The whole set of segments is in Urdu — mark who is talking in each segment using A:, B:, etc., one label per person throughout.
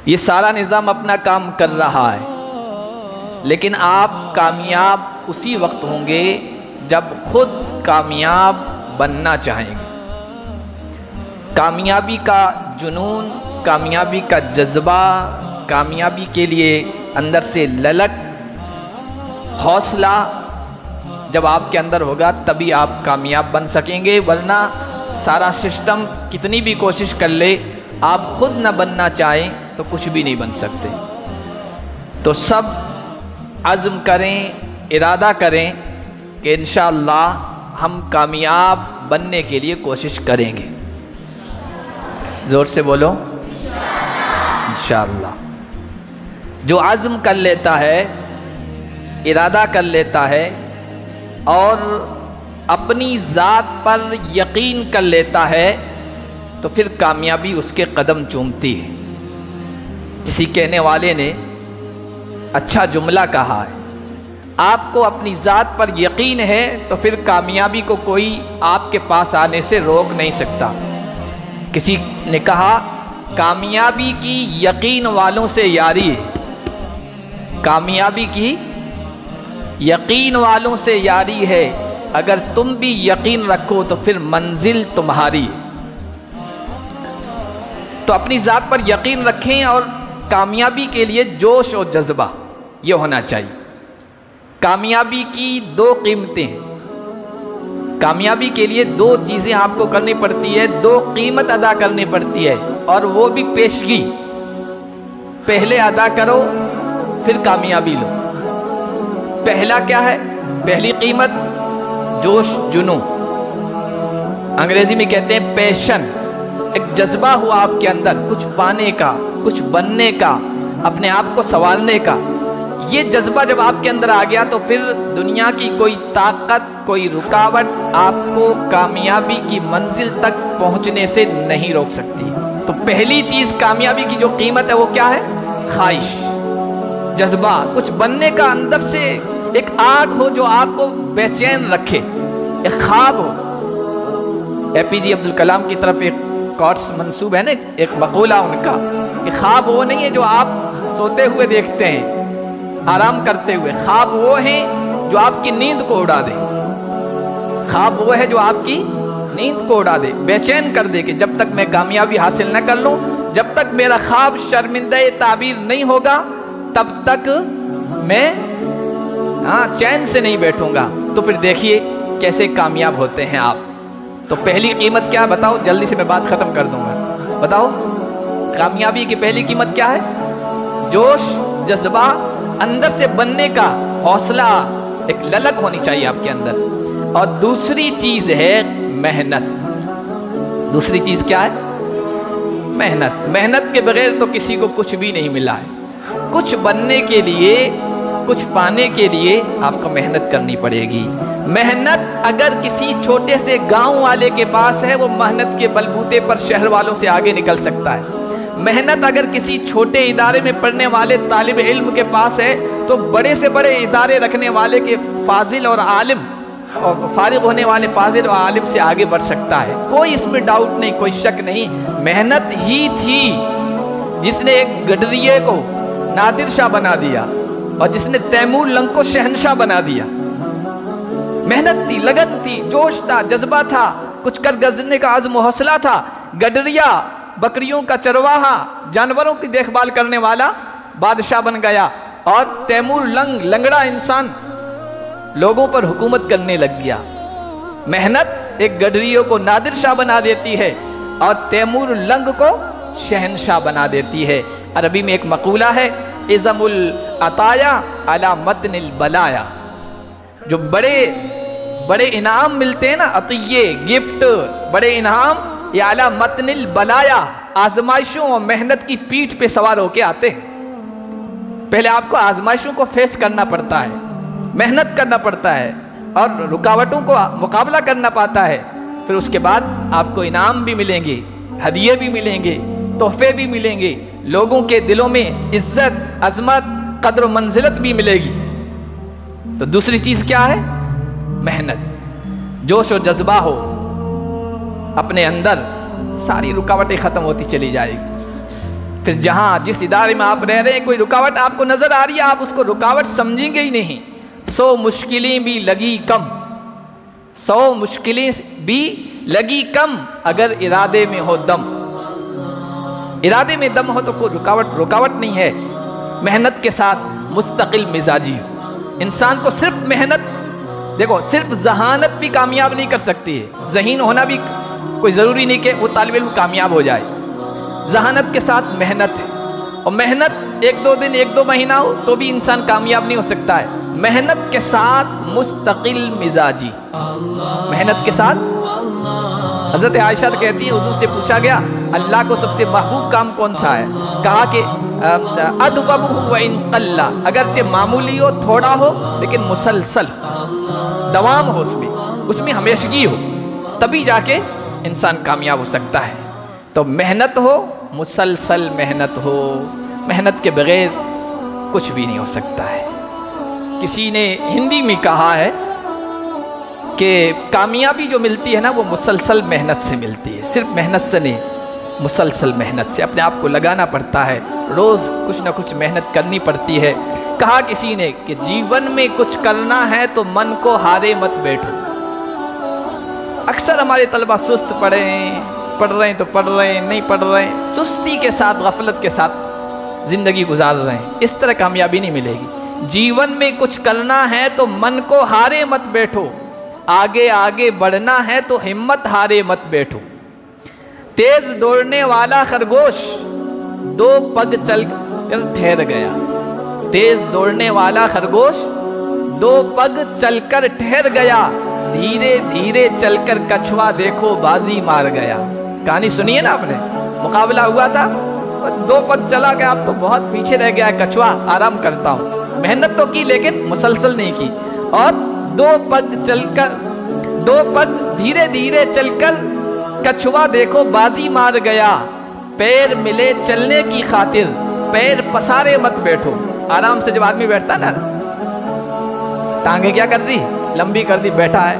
A: یہ سارا نظام اپنا کام کر رہا ہے، لیکن آپ کامیاب اسی وقت ہوں گے جب خود کامیاب بننا چاہیں گے۔ کامیابی کا جنون، کامیابی کا جذبہ، کامیابی کے لیے اندر سے للک، حوصلہ جب آپ کے اندر ہوگا تبھی آپ کامیاب بن سکیں گے، ورنہ سارا سسٹم کتنی بھی کوشش کر لے، آپ خود نہ بننا چاہیں تو کچھ بھی نہیں بن سکتے۔ تو سب عزم کریں، ارادہ کریں کہ انشاءاللہ ہم کامیاب بننے کے لیے کوشش کریں گے۔ زور سے بولو انشاءاللہ۔ جو عزم کر لیتا ہے، ارادہ کر لیتا ہے اور اپنی ذات پر یقین کر لیتا ہے تو پھر کامیابی اس کے قدم چومتی ہے۔ کسی کہنے والے نے اچھا جملہ کہا ہے، آپ کو اپنی ذات پر یقین ہے تو پھر کامیابی کو کوئی آپ کے پاس آنے سے روک نہیں سکتا۔ کسی نے کہا کامیابی کی یقین والوں سے یاری ہے، کامیابی کی یقین والوں سے یاری ہے، اگر تم بھی یقین رکھو تو پھر منزل تمہاری ہے۔ تو اپنی ذات پر یقین رکھیں اور کامیابی کے لیے جوش و جذبہ یہ ہونا چاہیے۔ کامیابی کی دو قیمتیں ہیں، کامیابی کے لیے دو چیزیں آپ کو کرنی پڑتی ہے، دو قیمت ادا کرنی پڑتی ہے، اور وہ بھی پیشگی۔ پہلے ادا کرو پھر کامیابی لو۔ پہلا کیا ہے؟ پہلی قیمت جوش جنو، انگریزی میں کہتے ہیں پیشن۔ ایک جذبہ ہوا آپ کے اندر کچھ پانے کا، کچھ بننے کا، اپنے آپ کو سنوارنے کا۔ یہ جذبہ جب آپ کے اندر آ گیا تو پھر دنیا کی کوئی طاقت، کوئی رکاوٹ آپ کو کامیابی کی منزل تک پہنچنے سے نہیں روک سکتی۔ تو پہلی چیز کامیابی کی جو قیمت ہے وہ کیا ہے؟ خواہش، جذبہ، کچھ بننے کا، اندر سے ایک آگ ہو جو آپ کو بے چین رکھے، ایک خواب ہو۔ اے پی جے عبدالکلام کی طرف ایک کوٹس منسوب ہے نا، ایک مقولہ ان کا کہ خواب وہ نہیں ہے جو آپ سوتے ہوئے دیکھتے ہیں، آرام کرتے ہوئے۔ خواب وہ ہیں جو آپ کی نیند کو اڑا دے، خواب وہ ہے جو آپ کی نیند کو اڑا دے، بے چین کر دے کہ جب تک میں کامیابی حاصل نہ کر لوں، جب تک میرا خواب شرمندہ تعبیر نہیں ہوگا، تب تک میں چین سے نہیں بیٹھوں گا۔ تو پھر دیکھیے کیسے کامیاب ہوتے ہیں آپ۔ تو پہلی قیمت کیا ہے بتاؤ؟ جلدی سے میں بات ختم کر دوں گا۔ بتاؤ کامیابی کی پہلی قیمت کیا ہے؟ جوش، جذبہ، اندر سے بننے کا حوصلہ، ایک للک ہونی چاہیے آپ کے اندر۔ اور دوسری چیز ہے محنت۔ دوسری چیز کیا ہے؟ محنت۔ محنت کے بغیر تو کسی کو کچھ بھی نہیں ملا ہے۔ کچھ بننے کے لیے، کچھ پانے کے لیے آپ کو محنت کرنی پڑے گی۔ محنت اگر کسی چھوٹے سے گاؤں والے کے پاس ہے، وہ محنت کے بلبوتے پر شہر والوں سے آگے نکل سکتا ہے۔ محنت اگر کسی چھوٹے ادارے میں پڑھنے والے طالب علم کے پاس ہے تو بڑے سے بڑے ادارے رکھنے والے کے فاضل اور عالم اور فارغ ہونے والے فاضل اور عالم سے آگے بڑھ سکتا ہے۔ کوئی اس میں ڈاؤٹ نہیں، کوئی شک نہیں۔ محنت ہی تھی جس نے ایک گڈریے کو نادر شاہ بنا دیا اور جس نے تیمور لنگ کو شہنشاہ بنا دیا۔ محنت تھی، لگن تھی، جوش تھا، جذبہ تھا، کچھ کر گزرنے کا عزم و حوصلہ تھا۔ گڈریا بکریوں کا چرواہا، جانوروں کی دیکھ بھال کرنے والا بادشاہ بن گیا، اور تیمور لنگ لنگڑا انسان لوگوں پر حکومت کرنے لگ گیا۔ محنت ایک گڈریوں کو نادر شاہ بنا دیتی ہے اور تیمور لنگ کو شہنشاہ بنا دیتی ہے۔ عربی میں ایک مقولہ ہے، عظم العطایا علی متن البلایا۔ جو بڑے انعام ملتے ہیں نا، عطیے، گفٹ، بڑے انعام، یہ علی متن البلایا، آزمائشوں اور محنت کی پیٹھ پہ سوار ہو کے آتے ہیں۔ پہلے آپ کو آزمائشوں کو فیس کرنا پڑتا ہے، محنت کرنا پڑتا ہے اور رکاوٹوں کو مقابلہ کرنا پاتا ہے، پھر اس کے بعد آپ کو انعام بھی ملیں گے، ہدیے بھی ملیں گے، تحفے بھی ملیں گے، لوگوں کے دلوں میں عزت، عظمت، قدر و منزلت بھی ملے گی۔ تو دوسری چیز کیا ہے؟ محنت۔ جوش و جذبہ ہو اپنے اندر، ساری رکاوٹیں ختم ہوتی چلی جائے گی۔ پھر جہاں جس ادارے میں آپ رہ رہے ہیں کوئی رکاوٹ آپ کو نظر آ رہی ہے، آپ اس کو رکاوٹ سمجھیں گے ہی نہیں۔ 100 مشکلیں بھی لگی کم، 100 مشکلیں بھی لگی کم، اگر ارادے میں ہو دم۔ ارادے میں دم ہو تو کوئی رکاوٹ نہیں ہے۔ محنت کے ساتھ مستقل مزاجی ہو، انسان کو صرف محنت، دیکھو صرف ذہانت بھی کامیاب نہیں کر سکتی ہے، ذہین ہونا بھی کوئی ضروری نہیں کہ وہ طالب علم کامیاب ہو جائے۔ ذہانت کے ساتھ محنت ہے، اور محنت 1-2 دن 1-2 مہینہ ہو تو بھی انسان کامیاب نہیں ہو سکتا ہے۔ محنت کے ساتھ مستقل مزاجی، محنت کے ساتھ۔ حضرت عائشہ کہتی ہے حضور سے پوچھا گیا اللہ کو سب سے محبوب کام کون سا ہے؟ کہا کہ ادببہ وان قل، اگرچہ معمولی ہو، تھوڑا ہو، لیکن مسلسل دوام ہو، اس میں ہمیشگی ہو، تبھی جا کے انسان کامیاب ہو سکتا ہے۔ تو محنت ہو، مسلسل محنت ہو، محنت کے بغیر کچھ بھی نہیں ہو سکتا ہے۔ کسی نے ہندی میں کہا ہے کہ کامیابی جو ملتی ہے نا وہ مسلسل محنت سے ملتی ہے، صرف محنت سے نہیں، مسلسل محنت سے اپنے آپ کو لگانا پڑتا ہے، روز کچھ نہ کچھ محنت کرنی پڑتی ہے۔ کہا کسی نے کہ جیون میں کچھ کرنا ہے تو من کو ہارے مت بیٹھو۔ اکثر ہمارے طلبہ سست پڑھ رہے ہیں تو پڑھ رہے ہیں، نہیں پڑھ رہے ہیں، سستی کے ساتھ، غفلت کے ساتھ زندگی گزار رہے ہیں، اس طرح کامیابی نہیں ملے گی۔ جیون میں کچھ کرنا ہے تو من کو ہارے مت بیٹھو، آگے آگے بڑھنا ہے تو ہمت ہارے مت بیٹھو۔ تیز دوڑنے والا خرگوش 2 پگ چل کر ٹھہر گیا، تیز دوڑنے والا خرگوش 2 پگ چل کر ٹھہر گیا، دھیرے دھیرے چل کر کچھوا دیکھو بازی مار گیا۔ کہانی سنی ہے نا آپ نے، مقابلہ ہوا تھا، 2 پگ چلا گیا، اب تو بہت پیچھے رہ گیا کچھوا، آرام کرتا ہوں۔ محنت تو کی لیکن مسلسل نہیں کی، اور 2 پگ دھیرے دھیرے چل کر کچھوا دیکھو بازی مار گیا، پیر ملے چلنے کی خاطر پیر پسارے مت بیٹھو۔ آرام سے جب آدمی بیٹھتا نا، ٹانگیں کیا کر دی، لمبی کر دی، بیٹھا ہے،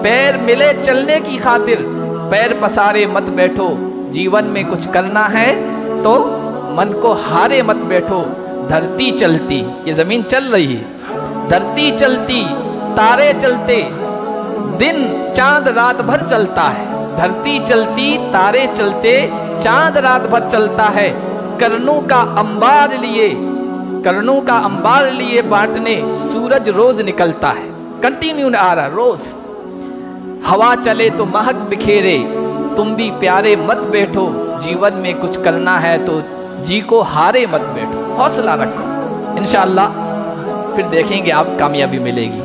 A: پیر ملے چلنے کی خاطر پیر پسارے مت بیٹھو۔ جیون میں کچھ کرنا ہے تو من کو ہارے مت بیٹھو۔ دھرتی چلتی، یہ زمین چل رہی ہے، دھرتی چلتی تارے چلتے، دن چاند رات بھر چلتا ہے، دھرتی چلتی تارے چلتے، چاند رات بھر چلتا ہے، کرنوں کا انبار لیے بانٹنے سورج روز نکلتا ہے۔ کنٹینیو آ رہا روز۔ ہوا چلے تو مہک بکھیرے، تم بھی پیارے مت بیٹھو، جیون میں کچھ کرنا ہے تو جی کو ہارے مت بیٹھو، حوصلہ رکھو، انشاءاللہ پھر دیکھیں گے آپ کامیابی ملے گی۔